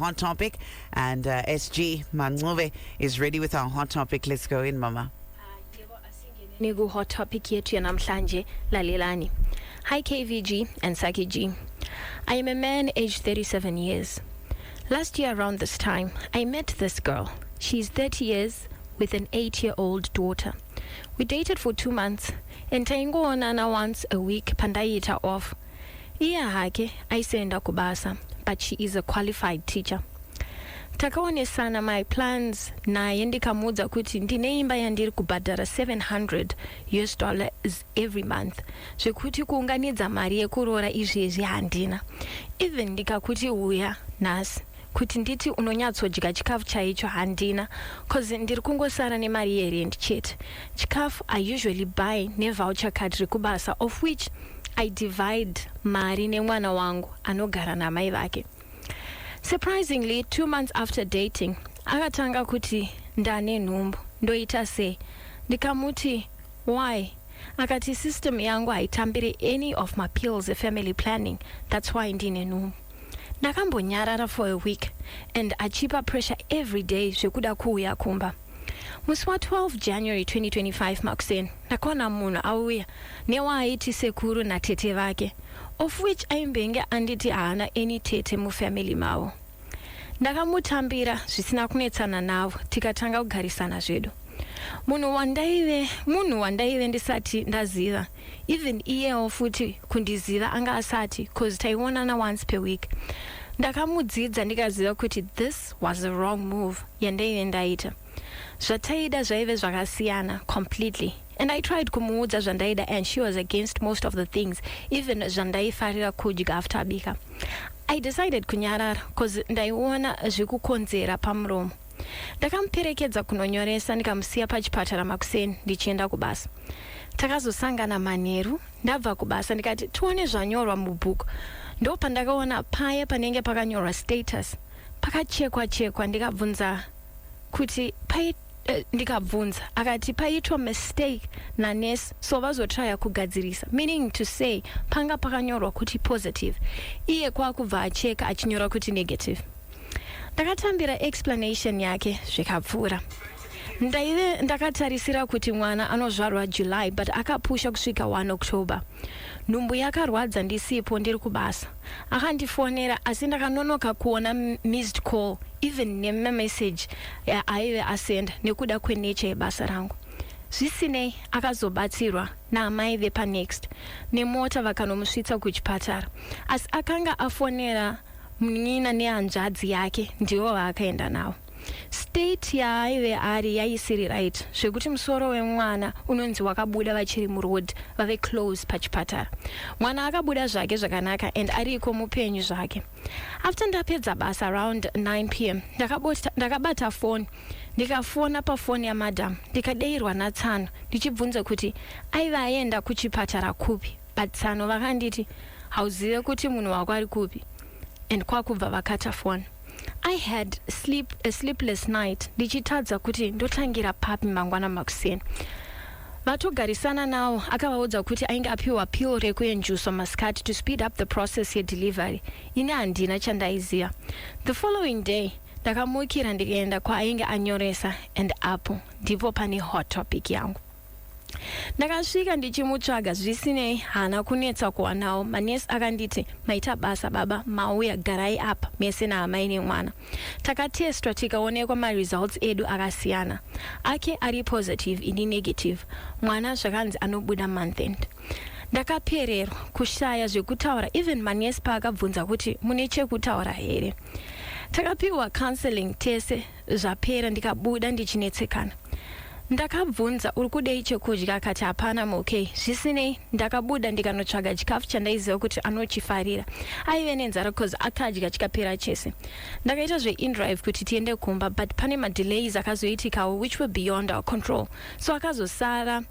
hot topic, and SG Manove is ready with our hot topic. Let's go in, Mama. Nigu hot topic yetu ya namhlanje lalelani. Hi K.V.G and Sahky. I am a man aged 37 years. Last year around this time, I met this girl. She's 30 years with an 8-year-old daughter. We dated for 2 months and taingoonana once a week pandayita off. Iya hake aisenda kubasa, but she is a qualified teacher. Takaonesana my plans naye ndikamudza kuti ndineimba yandiri kubhadhara $700 every month, zvekuti kuunganidza mari yekuroora izvezvi handina. Even ndikakuti uya nhasi kuti nditi unonyatsodya chikafu chaicho handina, cause ndiri kungosara nemari yerent chete. Chikafu I usually buy nevoucher card rekubasa, of which I divide mari nemwana wangu anogara namai vake. Surprisingly, 2 months after dating, akatanga kuti ndane nhumbu, ndoita sei? Ndikamuti, why? Akati system yangu haitambiri any of my pills family planning, that's why ndine nhumbu. Ndakambonyarara for a week and achipa pressure every day zvekuda kuuya kumba. Musi wa 12 January 2025 makuseni, ndakaona munhu auya newaaiti sekuru natete vake, of which aimbenge anditi haana any tete mufamily mavo. Ndakamutambira zvisina kunetsana navo, tikatanga kugarisana zvedu. Munhu wandaive ndisati ndaziva, even iyewo futi kundiziva anga asati, cause taionana once per week. Ndakamudzidza ndikaziva kuti this was the wrong move yandaive ndaita. Zvataida zvaive zvakasiyana completely, and I tried kumuudza zvandaida and she was against most of the things, even zvandaifarira kudya after abika. I decided kunyarara cause ndaiona zvikukonzera pamuromo. Ndakamuperekedza kunonyoresa ndikamusiya pachipatara makuseni ndichienda kubasa. Takazosangana manheru, ndabva kubasa ndikati tione zvanyorwa mubhuku. Ndo pandakaona paya panenge pakanyorwa status pakachekwa ndikabvunza kuti ndikabvunza akati paitwa mistake nanesi, so vazotraya kugadzirisa, meaning to say panga pakanyorwa kuti positive, iye kwakubva acheka achinyora kuti negative. Ndakatambira explanation yake zvikapfuura. Ndaive ndakatarisira kuti mwana anozvarwa July, but akapusha kusvika 1 October. Nhumbu yakarwadza ndisipo ndiri kubasa. Akandifonera asi ndakanonoka kuona missed call, even nemessage aive asenda nekuda kwenature yebasa rangu. Zvisinei akazobatsirwa naamai vepanext nemota vakanomusvitsa kuchipatara, asi akanga afonera munyina nehanzvadzi yake ndivo vaakaenda navo. State yaaive ari yaisiri right, zvekuti musoro wemwana unonzi wakabuda vachiri muroad vave close pachipatara. Mwana akabuda zvake zvakanaka and ariko mupenyu zvake. After ndapedza basa around 9 p.m. ndakabata phone, ndikafona pafoni yamadam, ndikadeirwa natsano ndichibvunza kuti aive aenda kuchipatara kupi, but tsano vakanditi hauzive kuti munhu wako ari kupi, and kwakubva vakata phone. I had a sleepless night ndichitadza kuti ndotangira papi mangwana makuseni. Vatogarisana nawo akavaudza kuti ainge apiwa pill rekuenjuswa masikati to speed up the process yedelivery. Ine handina chandaiziva. The following day ndakamukira ndikaenda kwaainge anyoresa, and apo ndipo pane hot topic yangu. Ndakasvika ndichimutsvaga zvisinei haana kunetsa kuwanawo. Manesi akanditi maita basa baba, mauya garai apa mese naamai nemwana. Takatestwa tikaonekwa maresults edu akasiyana, ake ari positive ini negative. Mwana zvakanzi anobuda month end. Ndakapererwa kushaya zvekutaura, even manesi paakabvunza kuti mune chekutaura here. Takapiwa counseling tese zvapera ndikabuda ndichinetsekana. Ndakabvunza uri kudei chekudya, akati hapana mukei. Zvisinei ndakabuda ndikanotsvaga chikafu chandaiziva kuti anochifarira. Aive nenzara cause akadya chikapera chese. Ndakaita zveindrive kuti tiende kumba, but pane madelays akazoitikawo which were beyond our control, so akazosara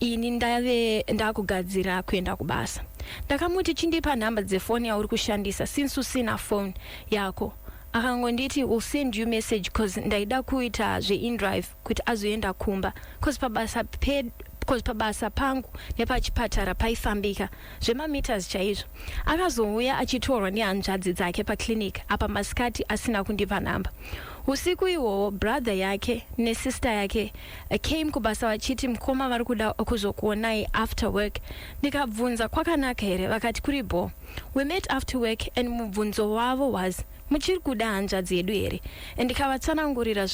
ini ndave ndakugadzira kuenda kubasa. Ndakamuti chindipa nhamba dzefoni yauri kushandisa since usina phone yako. Akangonditi will send you message cause ndaida kuita zveindrive kuti azoenda kumba, cause pabasa because pabasa pangu nepachipatara paifambika zvemameters chaizvo. Akazouya achitorwa nehanzvadzi dzake paclinic apa masikati asina kundipa namba. Usiku ihwohwo brother yake nesister yake came kubasa vachiti mukoma vari kuda kuzokuonai after work. Ndikabvunza kwakanaka here, vakati kuribo. We met after work and mubvunzo wavo was muchiri kuda hanzvadzi yedu here, ndikavatsanangurira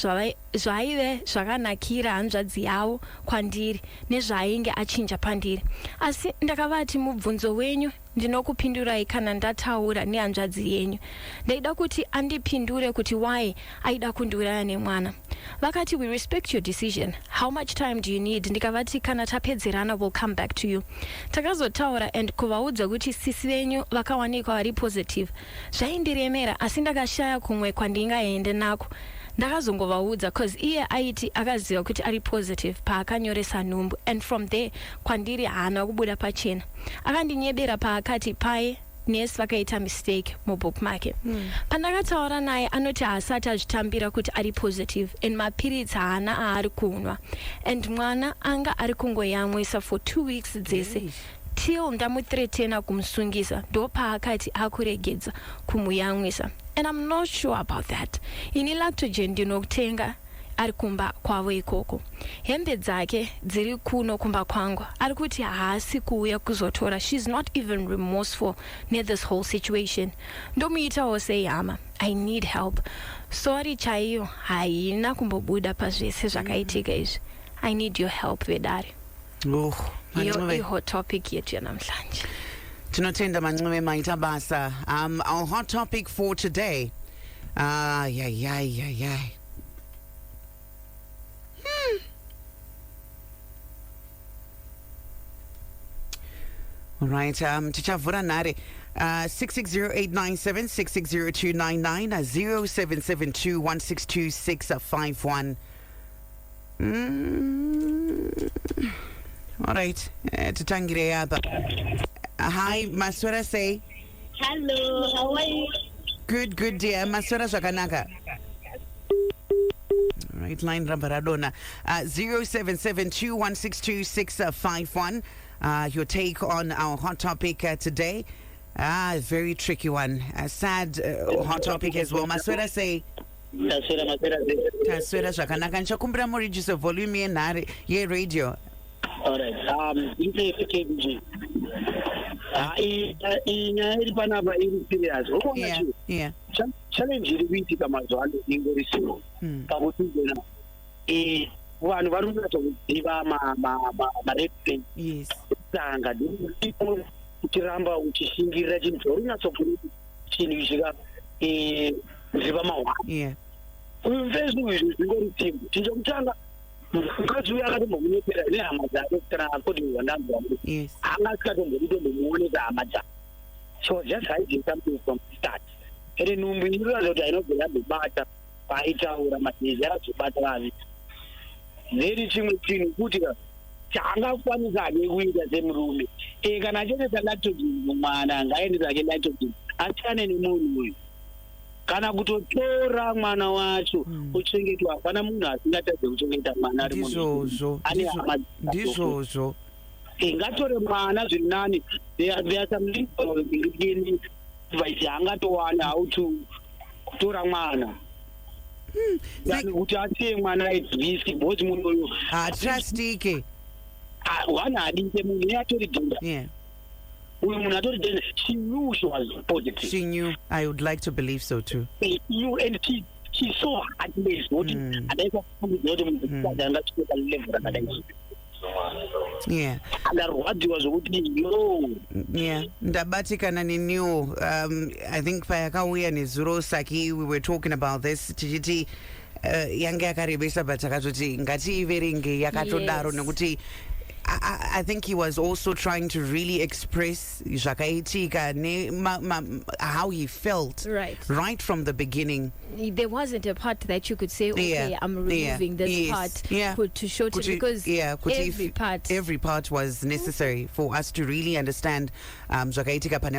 zvaive zvakanakira hanzvadzi yavo kwandiri nezvaainge achinja pandiri. Asi ndakavati mubvunzo wenyu ndinokupindurai kana ndataura nehanzvadzi yenyu. Ndaida kuti andipindure kuti why aida kundiuraya nemwana. Vakati we respect your decision. How much time do you need? Ndikavati kana tapedzerana we'll come back to you. Takazotaura and kuvaudza kuti sisi venyu vakawanikwa vari positive. Zvaindiremera asi ndakashaya kumwe kwandingaende nako. Ndakazongovaudza cause iye aiti akaziva kuti ari positive paakanyoresa nhumbu, and from there kwandiri haana kubuda pachena. Akandinyebera paakati paye nesi vakaita mistake mubook make. Pandakataura naye anoti haasati azvitambira kuti ari positive and mapiritsi haana aari kunwa, and mwana anga ari kungoyamwisa for 2 weeks dzese till ndamuthreatena kumusungisa ndopaakati akuregedza kumuyamwisa. And I'm not sure about that. Ini lactogen ndinokutenga ari kumba kwavo ikoko. Hembe dzake dziri kuno kumba kwangu. Ari kuti haasi kuuya kuzotora. She's not even remorseful near this whole situation. Ndomuitawo sehama. I need help. Sorry chaiyo haina kumbobuda pazvese zvakaitika izvi. I need your help vedare. Iyo hot topic yetu yanamhlanje. Tinotenda Mancuve maita basa. Our hot topic for today. All right, tichavhura nhare 660-897 660-299 0772-162-651. All right, titangire apa. Hi, Maswera say. Hello, how are you? Good, dear. Maswera zvakanaka. All right, line Rambaradona. 0772-162-651. Your take on our hot topic today. Very tricky one. A sad hot topic as well. Maswera say. Taswera zvakanaka. Nchakumbira mo reduce the volume ye radio. All right. You say K.V.G. Iri panapa iri serious. Yeah. Challenge iri kuitika mazuva ano ingorisiwo. Pakuti vanhu vari kunyatsokuziva marepeni. Yes. Sanga uchiramba uchishingirira chinhu chaunyatsokuti chinhu ichika ziva mahwa. Yeah. Zvinhu izvi zvingoritimu. Chinhu chokutanga mukadzi uyu akatombomunyepera nehama dzake kana according wandanzwa Yes. anga asikatomboda kutombomuonesa hama dzake. So just hiding something from the start. Ere nhumbu inoratidza kuti ainogona kubata paaitaura madhezi akazobata vanhu. Neri chimwe chinhu kuti chaangakwanisa ake kuita semurume kana achenesa lactogen mumwana ngaende zake lactogen asiyane nemunhu uyu. Kana kutotora mwana wacho uchengetwa hapana munhu asingatadze kuchengeta mwana ari munhu ane hama ndizvozvo. Ngatore mwana zviri nani. There are some legal ingredient device angatowana how to kutora mwana. Kuti asiye mwana aibvisi bhozi munhu uyu Trustike. One adike munhu neatori gender. Yeah. Uyu munhu atori gender. She knew she was positive. She knew. I would like to believe so too. She knew, and she saw at least what adaisa kuti munhu angasvika level rakadaizvo. Yeah. Akarwadziwa zvokuti yo. Yeah. Ndabatikana neniwo. I think payakauya nezuro Sahky we were talking about this. Tichiti yange yakarevesa but takazoti ngatiiverenge yakatodaro nekuti I think he was also trying to really express zvakaitika how he felt right from the beginning. There wasn't a part that you could say, okay, I'm removing this part to show to because every part was necessary for us to really understand zvakaitika.